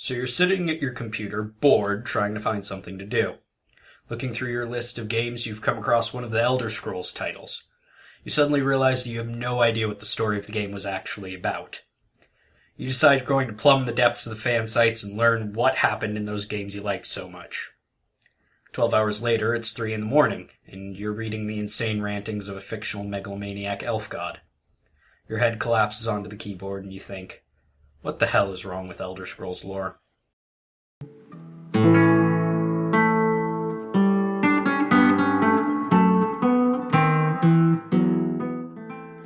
So you're sitting at your computer, bored, trying to find something to do. Looking through your list of games, you've come across one of the Elder Scrolls titles. You suddenly realize that you have no idea what the story of the game was actually about. You decide you're going to plumb the depths of the fan sites and learn what happened in those games you liked so much. 12 hours later, it's 3 in the morning, and you're reading the insane rantings of a fictional megalomaniac elf god. Your head collapses onto the keyboard and you think, what the hell is wrong with Elder Scrolls lore?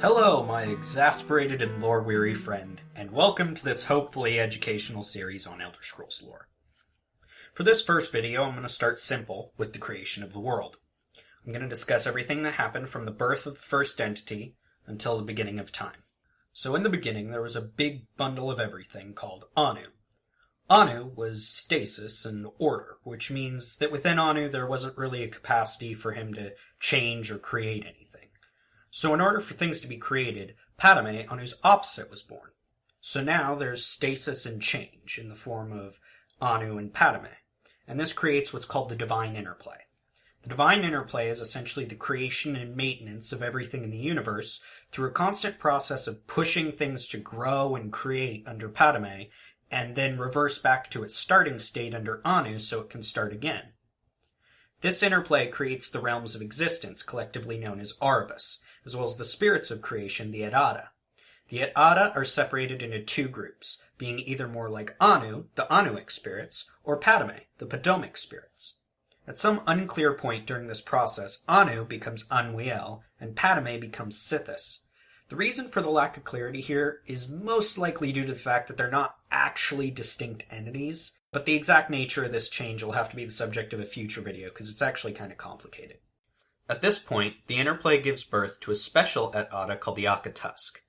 Hello, my exasperated and lore-weary friend, and welcome to this hopefully educational series on Elder Scrolls lore. For this first video, I'm going to start simple with the creation of the world. I'm going to discuss everything that happened from the birth of the first entity until the beginning of time. So in the beginning, there was a big bundle of everything called Anu. Anu was stasis and order, which means that within Anu there wasn't really a capacity for him to change or create anything. So in order for things to be created, Padme, Anu's opposite, was born. So now there's stasis and change in the form of Anu and Padme. And this creates what's called the divine interplay. The divine interplay is essentially the creation and maintenance of everything in the universe through a constant process of pushing things to grow and create under Padme, and then reverse back to its starting state under Anu so it can start again. This interplay creates the realms of existence, collectively known as Aurbis, as well as the spirits of creation, the Aedra. The Aedra are separated into two groups, being either more like Anu, the Anuic spirits, or Padme, the Podomic spirits. At some unclear point during this process, Anu becomes Unwiel, and Padme becomes Sithis. The reason for the lack of clarity here is most likely due to the fact that they're not actually distinct entities, but the exact nature of this change will have to be the subject of a future video, because it's actually kind of complicated. At this point, the interplay gives birth to a special Aedra called the Akatusk.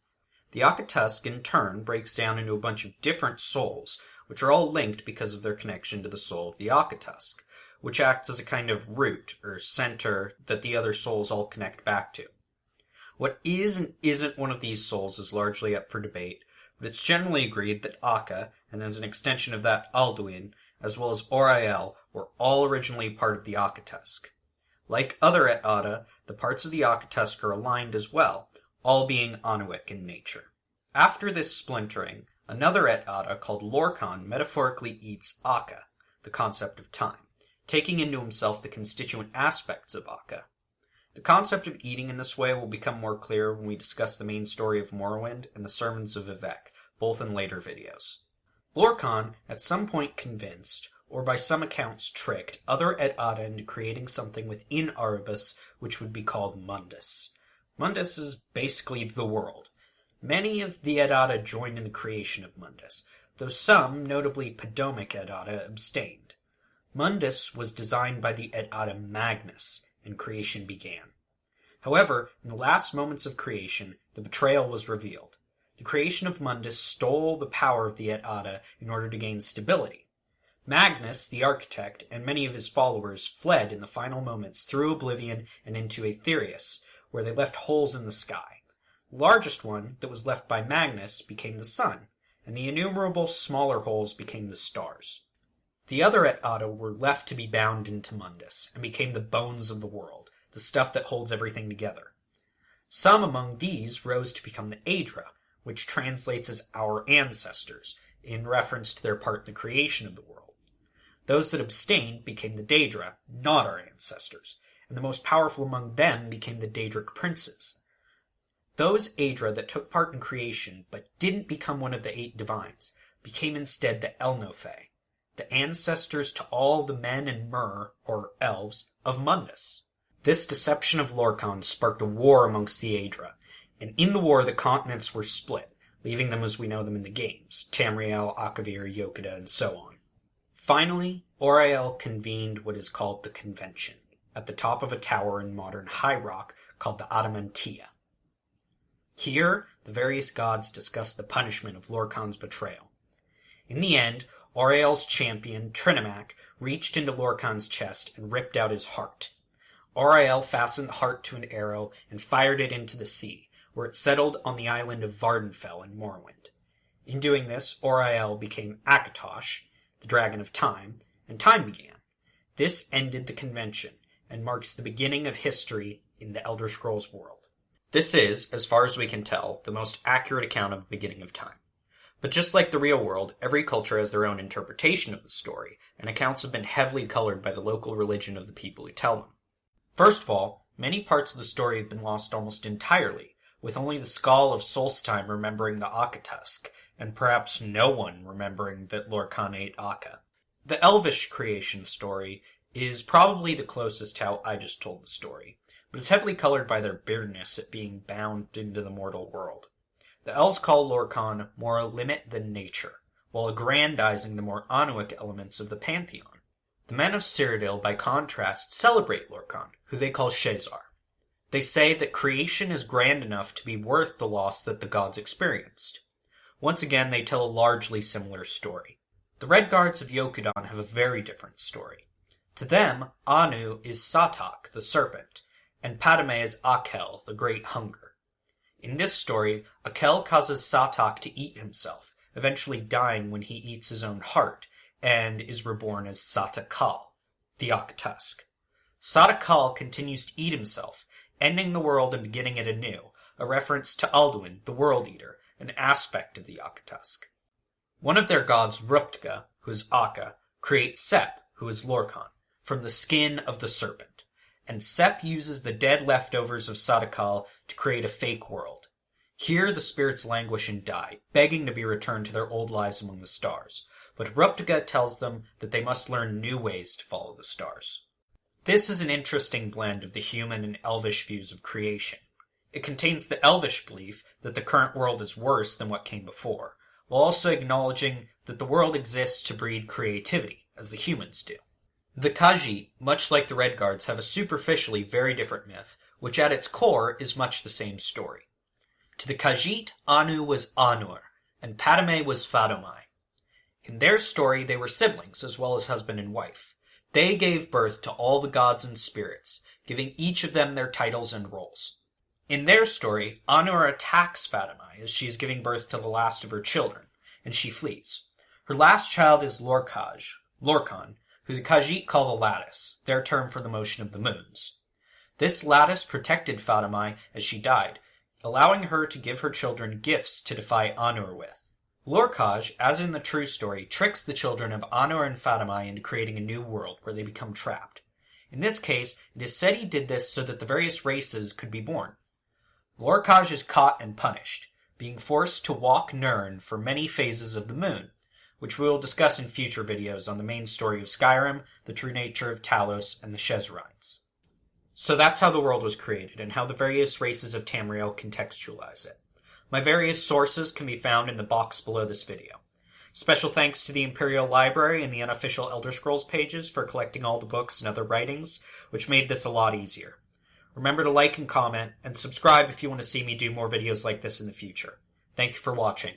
The Akatusk, in turn, breaks down into a bunch of different souls, which are all linked because of their connection to the soul of the Akatusk, which acts as a kind of root, or center, that the other souls all connect back to. What is and isn't one of these souls is largely up for debate, but it's generally agreed that Akka, and as an extension of that Alduin, as well as Auriel, were all originally part of the Akatusk. Like other Aedra, the parts of the Akatusk are aligned as well, all being Anuic in nature. After this splintering, another Aedra called Lorkhan metaphorically eats Akka, the concept of time, taking into himself the constituent aspects of Akka. The concept of eating in this way will become more clear when we discuss the main story of Morrowind and the sermons of Vivec, both in later videos. Lorkhan, at some point convinced, or by some accounts tricked, other Aedra into creating something within Aurbis which would be called Mundus. Mundus is basically the world. Many of the Aedra joined in the creation of Mundus, though some, notably Podomic Aedra, abstained. Mundus was designed by the Aedra Magnus, and creation began. However, in the last moments of creation, the betrayal was revealed. The creation of Mundus stole the power of the Aedra in order to gain stability. Magnus, the architect, and many of his followers fled in the final moments through Oblivion and into Aetherius, where they left holes in the sky. The largest one, that was left by Magnus, became the sun, and the innumerable smaller holes became the stars. The other Aedra were left to be bound into Mundus, and became the bones of the world, the stuff that holds everything together. Some among these rose to become the Aedra, which translates as our ancestors, in reference to their part in the creation of the world. Those that abstained became the Daedra, not our ancestors, and the most powerful among them became the Daedric princes. Those Aedra that took part in creation, but didn't become one of the 8 divines, became instead the Elnophae, the ancestors to all the men and mer, or elves, of Mundus. This deception of Lorkhan sparked a war amongst the Aedra, and in the war the continents were split, leaving them as we know them in the games, Tamriel, Akavir, Yokuda, and so on. Finally, Auriel convened what is called the Convention, at the top of a tower in modern High Rock called the Adamantia. Here, the various gods discuss the punishment of Lorkhan's betrayal. In the end, Auriel's champion, Trinimac, reached into Lorkhan's chest and ripped out his heart. Auriel fastened the heart to an arrow and fired it into the sea, where it settled on the island of Vardenfell in Morrowind. In doing this, Auriel became Akatosh, the Dragon of Time, and time began. This ended the convention, and marks the beginning of history in the Elder Scrolls world. This is, as far as we can tell, the most accurate account of the beginning of time. But just like the real world, every culture has their own interpretation of the story, and accounts have been heavily colored by the local religion of the people who tell them. First of all, many parts of the story have been lost almost entirely, with only the Skull of Solstheim remembering the Akka tusk, and perhaps no one remembering that Lorkhan ate Akka. The Elvish creation story is probably the closest to how I just told the story, but is heavily colored by their bitterness at being bound into the mortal world. The elves call Lorkhan more a limit than nature, while aggrandizing the more Anuic elements of the pantheon. The men of Cyrodiil, by contrast, celebrate Lorkhan, who they call Shezar. They say that creation is grand enough to be worth the loss that the gods experienced. Once again, they tell a largely similar story. The Red Guards of Yokudan have a very different story. To them, Anu is Satak, the serpent, and Padme is Akel, the great hunger. In this story, Akel causes Satak to eat himself, eventually dying when he eats his own heart, and is reborn as Satakal, the Akka tusk. Satakal continues to eat himself, ending the world and beginning it anew, a reference to Alduin, the World Eater, an aspect of the Akka tusk. One of their gods, Ruptga, who is Akka, creates Sep, who is Lorkhan, from the skin of the serpent, and Sep uses the dead leftovers of Satakal to create a fake world. Here the spirits languish and die, begging to be returned to their old lives among the stars, but Ruptga tells them that they must learn new ways to follow the stars. This is an interesting blend of the human and elvish views of creation. It contains the elvish belief that the current world is worse than what came before, while also acknowledging that the world exists to breed creativity, as the humans do. The Khajiit, much like the Red Guards, have a superficially very different myth, which at its core is much the same story. To the Khajiit, Anu was Anur, and Padme was Fadomai. In their story, they were siblings, as well as husband and wife. They gave birth to all the gods and spirits, giving each of them their titles and roles. In their story, Anur attacks Fadomai as she is giving birth to the last of her children, and she flees. Her last child is Lorkhan, who the Khajiit call the Lattice, their term for the motion of the moons. This lattice protected Fadomai as she died, allowing her to give her children gifts to defy Anur with. Lorkhan, as in the true story, tricks the children of Anur and Fadomai into creating a new world where they become trapped. In this case, it is said he did this so that the various races could be born. Lorkhan is caught and punished, being forced to walk Nirn for many phases of the moon, which we will discuss in future videos on the main story of Skyrim, the true nature of Talos, and the Shezarines. So that's how the world was created, and how the various races of Tamriel contextualize it. My various sources can be found in the box below this video. Special thanks to the Imperial Library and the unofficial Elder Scrolls pages for collecting all the books and other writings, which made this a lot easier. Remember to like and comment, and subscribe if you want to see me do more videos like this in the future. Thank you for watching.